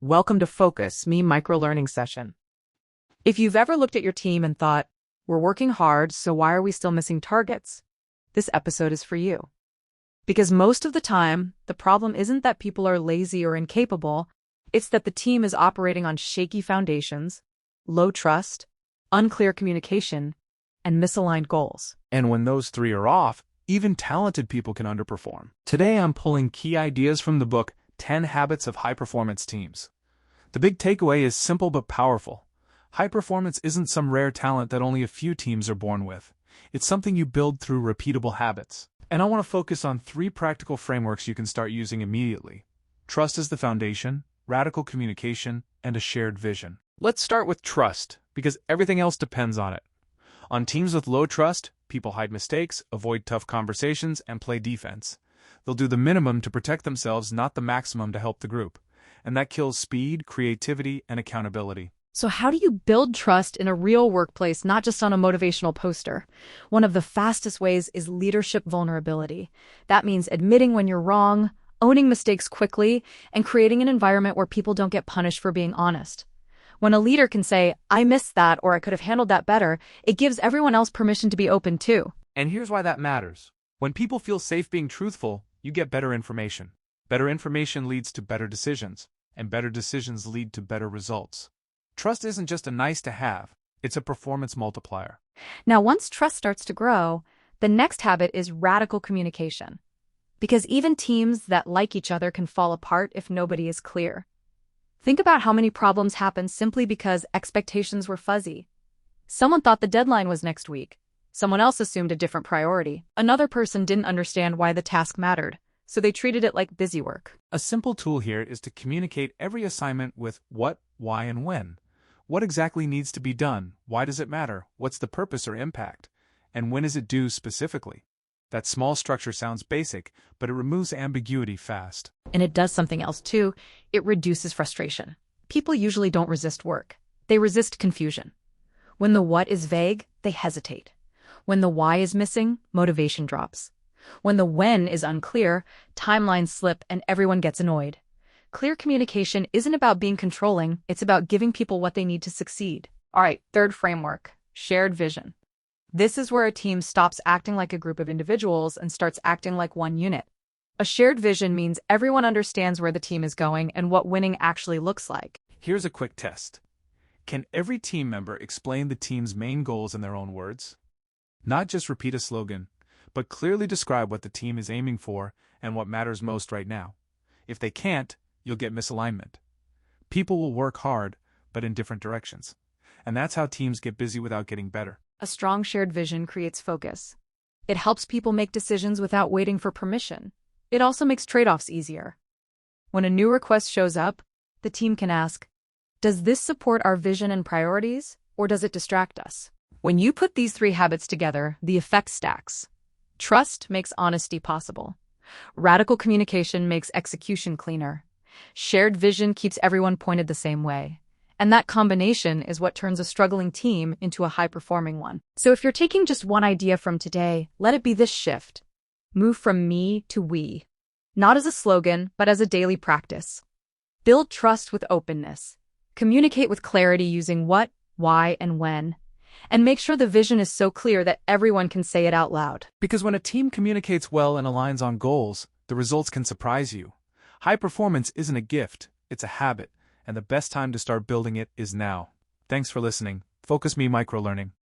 Welcome to Focus, me micro-learning session. If you've ever looked at your team and thought, we're working hard, so why are we still missing targets? This episode is for you. Because most of the time, the problem isn't that people are lazy or incapable, it's that the team is operating on shaky foundations, low trust, unclear communication, and misaligned goals. And when those three are off, even talented people can underperform. Today I'm pulling key ideas from the book 10 Habits of High-Performance Teams. The big takeaway is simple but powerful. High performance isn't some rare talent that only a few teams are born with. It's something you build through repeatable habits. And I want to focus on 3 practical frameworks you can start using immediately. Trust is the foundation, radical communication, and a shared vision. Let's start with trust, because everything else depends on it. On teams with low trust, people hide mistakes, avoid tough conversations, and play defense. They'll do the minimum to protect themselves, not the maximum to help the group. And that kills speed, creativity, and accountability. So how do you build trust in a real workplace, not just on a motivational poster? One of the fastest ways is leadership vulnerability. That means admitting when you're wrong, owning mistakes quickly, and creating an environment where people don't get punished for being honest. When a leader can say, I missed that, or I could have handled that better, it gives everyone else permission to be open too. And here's why that matters. When people feel safe being truthful, you get better information. Better information leads to better decisions, and better decisions lead to better results. Trust isn't just a nice to have, it's a performance multiplier. Now, once trust starts to grow, the next habit is radical communication. Because even teams that like each other can fall apart if nobody is clear. Think about how many problems happen simply because expectations were fuzzy. Someone thought the deadline was next week. Someone else assumed a different priority. Another person didn't understand why the task mattered, so they treated it like busy work. A simple tool here is to communicate every assignment with what, why, and when. What exactly needs to be done? Why does it matter? What's the purpose or impact? And when is it due specifically? That small structure sounds basic, but it removes ambiguity fast. And it does something else too. It reduces frustration. People usually don't resist work. They resist confusion. When the what is vague, they hesitate. When the why is missing, motivation drops. When the when is unclear, timelines slip and everyone gets annoyed. Clear communication isn't about being controlling, it's about giving people what they need to succeed. All right, third framework, shared vision. This is where a team stops acting like a group of individuals and starts acting like one unit. A shared vision means everyone understands where the team is going and what winning actually looks like. Here's a quick test. Can every team member explain the team's main goals in their own words? Not just repeat a slogan, but clearly describe what the team is aiming for and what matters most right now. If they can't, you'll get misalignment. People will work hard, but in different directions. And that's how teams get busy without getting better. A strong shared vision creates focus. It helps people make decisions without waiting for permission. It also makes trade-offs easier. When a new request shows up, the team can ask, does this support our vision and priorities, or does it distract us? When you put these 3 habits together, the effect stacks. Trust makes honesty possible. Radical communication makes execution cleaner. Shared vision keeps everyone pointed the same way. And that combination is what turns a struggling team into a high-performing one. So if you're taking just one idea from today, let it be this shift. Move from me to we. Not as a slogan, but as a daily practice. Build trust with openness. Communicate with clarity using what, why, and when. And make sure the vision is so clear that everyone can say it out loud. Because when a team communicates well and aligns on goals, the results can surprise you. High performance isn't a gift, it's a habit, and the best time to start building it is now. Thanks for listening. Focus Me Microlearning.